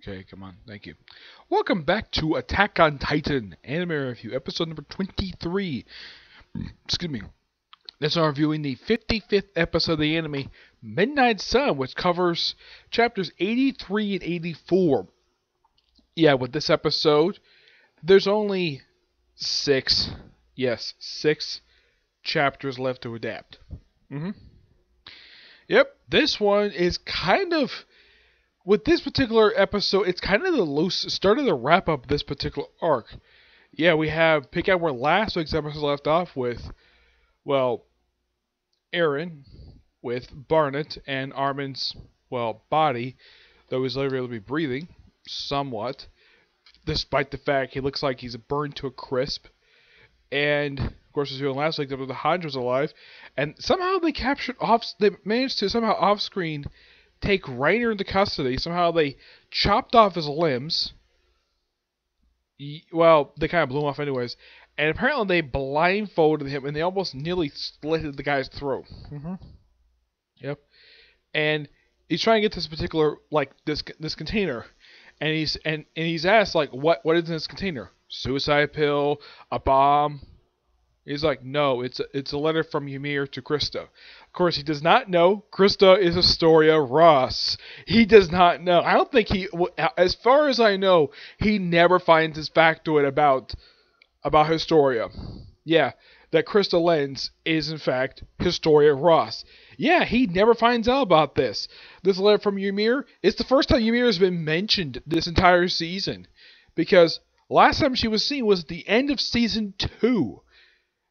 Okay, come on. Thank you. Welcome back to Attack on Titan Anime Review, episode number 23. Excuse me. This is reviewing the 55th episode of the anime, Midnight Sun, which covers chapters 83 and 84. Yeah, with this episode, there's only six chapters left to adapt. Yep, this one is kind of... With this particular episode, it's kind of the loose start of the wrap up this particular arc. Yeah, we have pick out where last week's episode left off with, well, Eren with Barnet and Armin's, well, body, though he's later able to be breathing somewhat, despite the fact he looks like he's burned to a crisp. And of course, as we said last week, the Handra's alive, and somehow they managed to somehow off screen take Reiner into custody. Somehow they chopped off his limbs. Well, they kind of blew him off anyways. And apparently they blindfolded him and they almost nearly slit the guy's throat. Yep. And he's trying to get this particular, like, this container. And he's asked, like, what is in this container? Suicide pill? A bomb? He's like, no, it's a letter from Ymir to Krista. Of course, he does not know Krista is Astoria Ross. He does not know. I don't think as far as I know, he never finds his factoid about Historia. Yeah, that Krista Lenz is in fact Historia Ross. Yeah, he never finds out about this. This letter from Ymir, it's the first time Ymir has been mentioned this entire season. Because last time she was seen was at the end of season 2.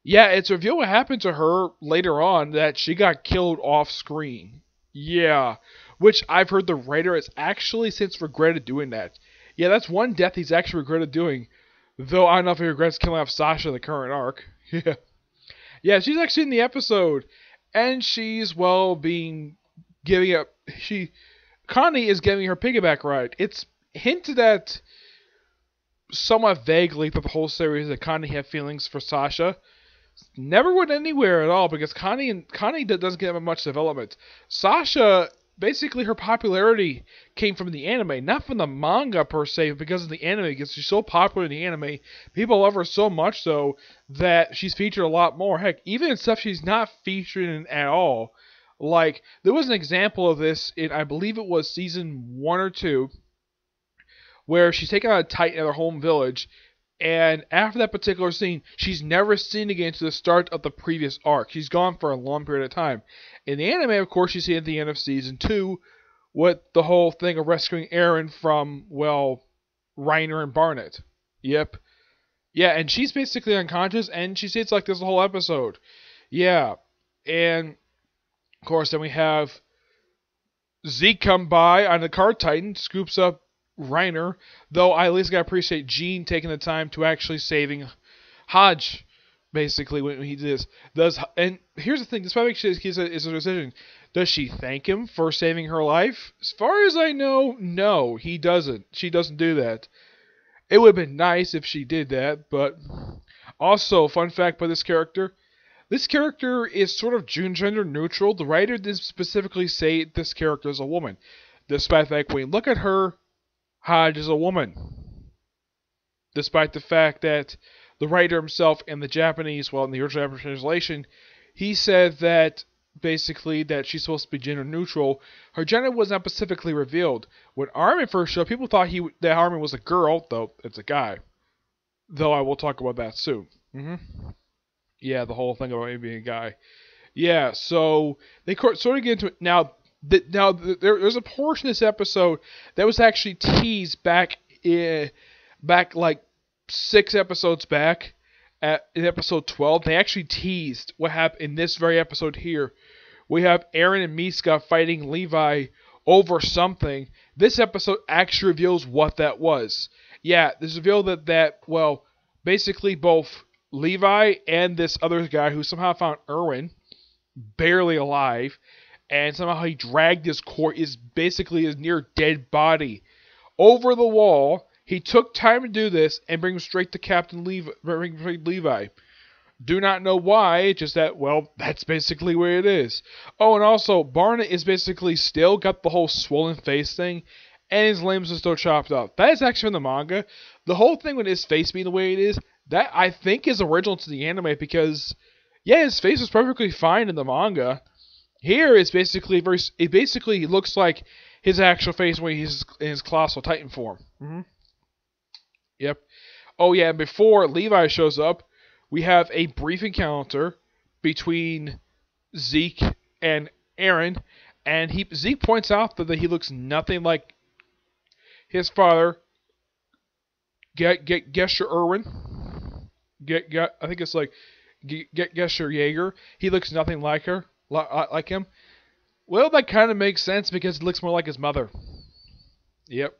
Yeah, it's revealed what happened to her later on, that she got killed off screen. Yeah, which I've heard the writer has actually since regretted doing that. Yeah, that's one death he's actually regretted doing. Though I don't know if he regrets killing off Sasha in the current arc. Yeah. Yeah, she's actually in the episode. And she's, well, Connie is giving her piggyback ride. It's hinted at somewhat vaguely through the whole series that Connie had feelings for Sasha. Never went anywhere at all because Connie doesn't get much development. Sasha, basically her popularity came from the anime, not from the manga per se, but because of the anime, because she's so popular in the anime. People love her so much so that she's featured a lot more. Heck, even in stuff she's not featured in at all. Like, there was an example of this in, I believe it was season 1 or 2, where she's taken out a Titan at her home village. And after that particular scene, she's never seen again to the start of the previous arc. She's gone for a long period of time. In the anime, of course, you see at the end of season 2 with the whole thing of rescuing Eren from, well, Reiner and Barnet. Yep. Yeah, and she's basically unconscious, and she stays like this the whole episode. Yeah. And, of course, then we have Zeke come by on the Card Titan, scoops up Reiner, though I at least gotta appreciate Jean taking the time to actually saving Hodge, basically, when he did this. And here's the thing, this probably is a decision. Does she thank him for saving her life? As far as I know, no, he doesn't. She doesn't do that. It would have been nice if she did that, but also, fun fact about this character is sort of gender neutral. The writer didn't specifically say this character is a woman, despite the fact when you look at her, Hodge is a woman. Despite the fact that the writer himself in the Japanese, well, in the original Japanese translation, he said that basically that she's supposed to be gender neutral. Her gender was not specifically revealed. When Armin first showed up, people thought that Armin was a girl, though it's a guy. Though I will talk about that soon. Yeah, the whole thing about him being a guy. Yeah, so they sort of get into it now. There's a portion of this episode that was actually teased back like 6 episodes back in episode 12. They actually teased what happened in this very episode here. We have Eren and Miska fighting Levi over something. This episode actually reveals what that was. Yeah, this revealed that well, basically both Levi and this other guy who somehow found Erwin barely alive, and somehow he dragged his near dead body over the wall. He took time to do this and bring him straight to Captain Levi. Do not know why, just that, well, that's basically where it is. Oh, and also, Barnet is basically still got the whole swollen face thing, and his limbs are still chopped up. That is actually in the manga. The whole thing with his face being the way it is, that I think is original to the anime because, yeah, his face is perfectly fine in the manga. Here, it's basically it basically looks like his actual face when he's in his colossal Titan form. Yep. Oh yeah, before Levi shows up, we have a brief encounter between Zeke and Eren, and Zeke points out that he looks nothing like his father, Gesher Irwin. I think it's like Gesher Jaeger. He looks nothing like him. Well, that kind of makes sense because he looks more like his mother. Yep.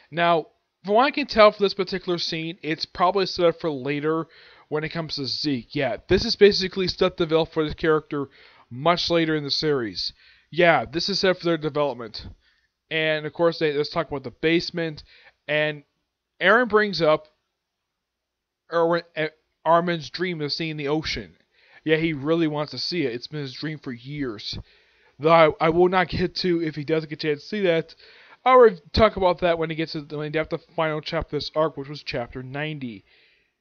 Now, from what I can tell for this particular scene, it's probably set up for later when it comes to Zeke. Yeah, this is basically stuff developed for this character much later in the series. Yeah, this is set for their development. And of course, let's talk about the basement. And Eren brings up Armin's dream of seeing the ocean. Yeah, he really wants to see it. It's been his dream for years. Though I will not get to if he doesn't get a chance to see that. I'll talk about that when he gets to the final chapter of this arc, which was chapter 90.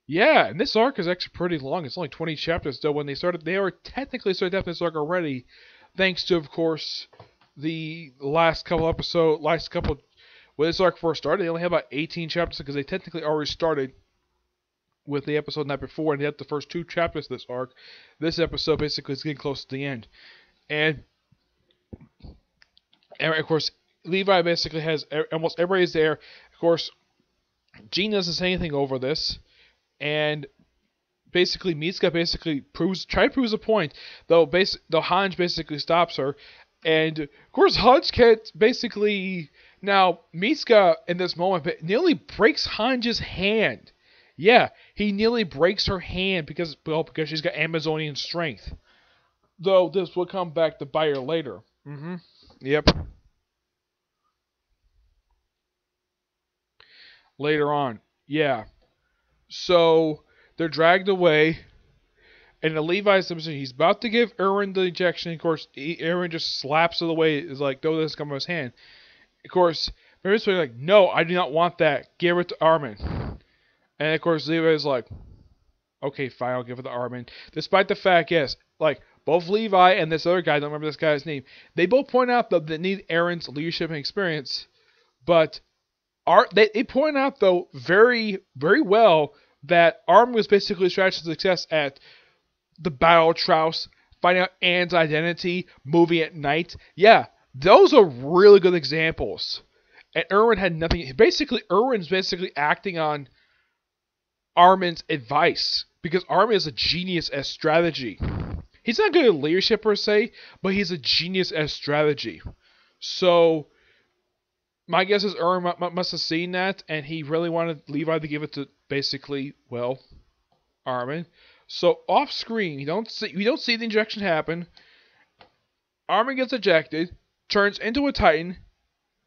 Yeah, and this arc is actually pretty long. It's only 20 chapters, though. When they were technically started this arc already, thanks to, of course, the last couple, when this arc first started, they only have about 18 chapters because they technically already started with the episode night before, and they had the first 2 chapters of this arc. This episode basically is getting close to the end. And of course, Levi basically has almost everybody's there. Of course, Jean doesn't say anything over this, and basically Mitsuka basically proves a point, though Hange basically stops her, and of course Hange can't basically. Now Mitsuka in this moment nearly breaks Hange's hand. Yeah, he nearly breaks her hand because she's got Amazonian strength. Though this will come back to bite her later. Yep. Later on. Yeah. So, they're dragged away. And the Levi's position, he's about to give Eren the injection. Of course, Eren just slaps it away. It's like, don't let this come from his hand. Of course, Mary's like, no, I do not want that. Give it to Armin. And of course, Levi's like, okay, fine, I'll give it to Armin. Despite the fact, yes, like, both Levi and this other guy, I don't remember this guy's name, they both point out that they need Eren's leadership and experience. But they point out, though, very, very well that Armin was basically a strategy success at the Battle of Trouse, finding out Anne's identity, moving at night. Yeah, those are really good examples. And Eren had nothing. Eren's basically acting on Armin's advice, because Armin is a genius at strategy. He's not good at leadership per se, but he's a genius at strategy. So, my guess is Eren must have seen that, and he really wanted Levi to give it to basically, well, Armin. So off screen, we don't see the injection happen. Armin gets ejected, turns into a Titan,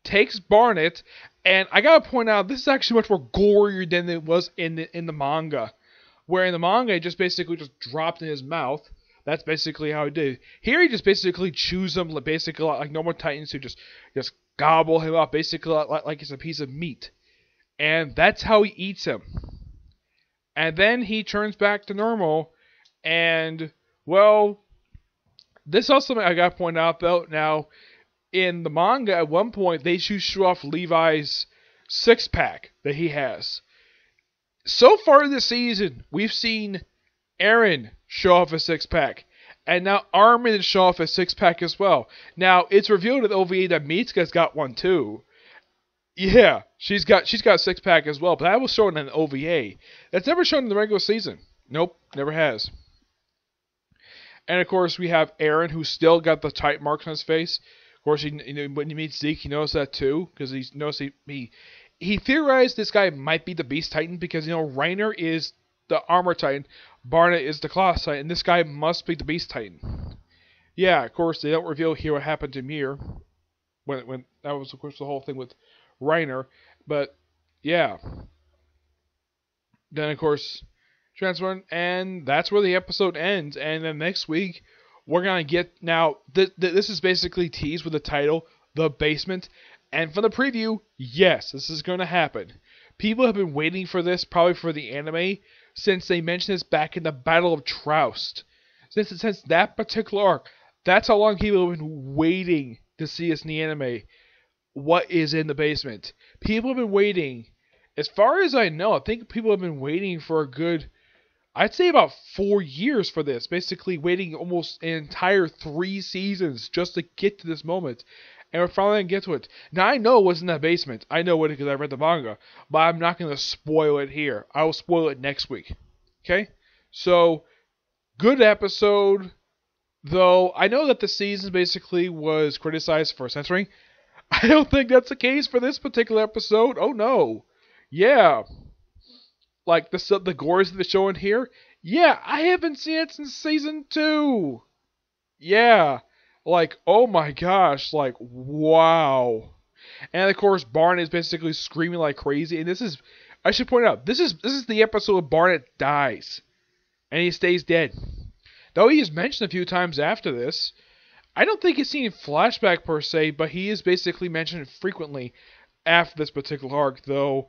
takes Barnet, and I gotta point out this is actually much more gorier than it was in the manga, where in the manga it just basically just dropped in his mouth. That's basically how he did. Here he just basically chews him, basically like normal Titans who just gobble him up, basically like it's a piece of meat. And that's how he eats him. And then he turns back to normal, and, well, this is also something I gotta point out, though. Now, in the manga, at one point, they show off Levi's six-pack that he has. So far this season, we've seen Eren show off a six-pack, and now Armin show off a six-pack as well. Now, it's revealed in the OVA that Mitsuka's got one too. Yeah, she's got a six-pack as well, but that was shown in the OVA. That's never shown in the regular season. Nope, never has. And of course, we have Eren, who's still got the tight marks on his face. Of course, when he meets Zeke, he knows that too, because he knows he theorized this guy might be the Beast Titan, because Reiner is the Armor Titan, Barnet is the Colossus Titan, and this guy must be the Beast Titan. Yeah, of course, they don't reveal here what happened to Mir, when that was, of course, the whole thing with Reiner, but yeah. Then of course transfer, and that's where the episode ends. And then next week we're gonna get, now this is basically teased with the title The Basement, And for the preview, yes, this is going to happen. People have been waiting for this, probably for the anime, since they mentioned this back in the Battle of Troust. Since that particular arc, that's how long people have been waiting to see this in the anime. What is in the basement? People have been waiting. As far as I know, I think people have been waiting for a good, I'd say about 4 years for this. Basically waiting almost an entire 3 seasons just to get to this moment. And we're finally going to get to it. Now, I know what's in that basement. I know it because I read the manga. But I'm not going to spoil it here. I will spoil it next week. Okay? So, good episode. Though, I know that the season basically was criticized for censoring. I don't think that's the case for this particular episode. Oh, no. Yeah. Like, the gores that they're showing here. Yeah, I haven't seen it since season 2. Yeah. Like, oh my gosh, like, wow. And of course, Barnet is basically screaming like crazy. And this is, I should point out, this is the episode where Barnet dies. And he stays dead. Though he is mentioned a few times after this. I don't think he's seen flashback per se, but he is basically mentioned frequently after this particular arc, though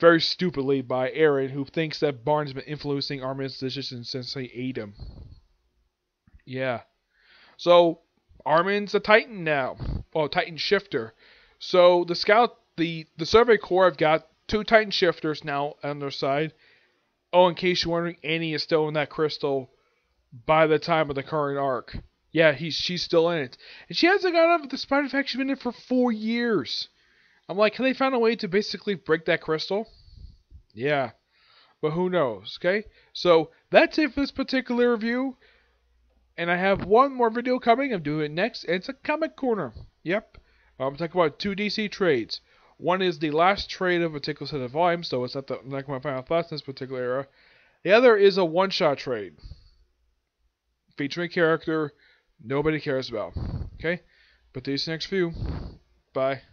very stupidly by Eren, who thinks that Barnet's been influencing Armin's decisions since they ate him. Yeah. So, Armin's a Titan now. Well, Titan Shifter. So, the Survey Corps have got 2 Titan Shifters now on their side. Oh, in case you're wondering, Annie is still in that crystal by the time of the current arc. Yeah, she's still in it. And she hasn't got out of it despite the fact she's been in it for 4 years. I'm like, can they find a way to basically break that crystal? Yeah. But who knows, okay? So, that's it for this particular review. And I have one more video coming. I'm doing it next. And it's a comic corner. Yep. I'm talking about 2 DC trades. One is the last trade of a particular set of volumes, so it's not my final thoughts in this particular era. The other is a one-shot trade. Featuring a character nobody cares about. Okay? But these next few. Bye.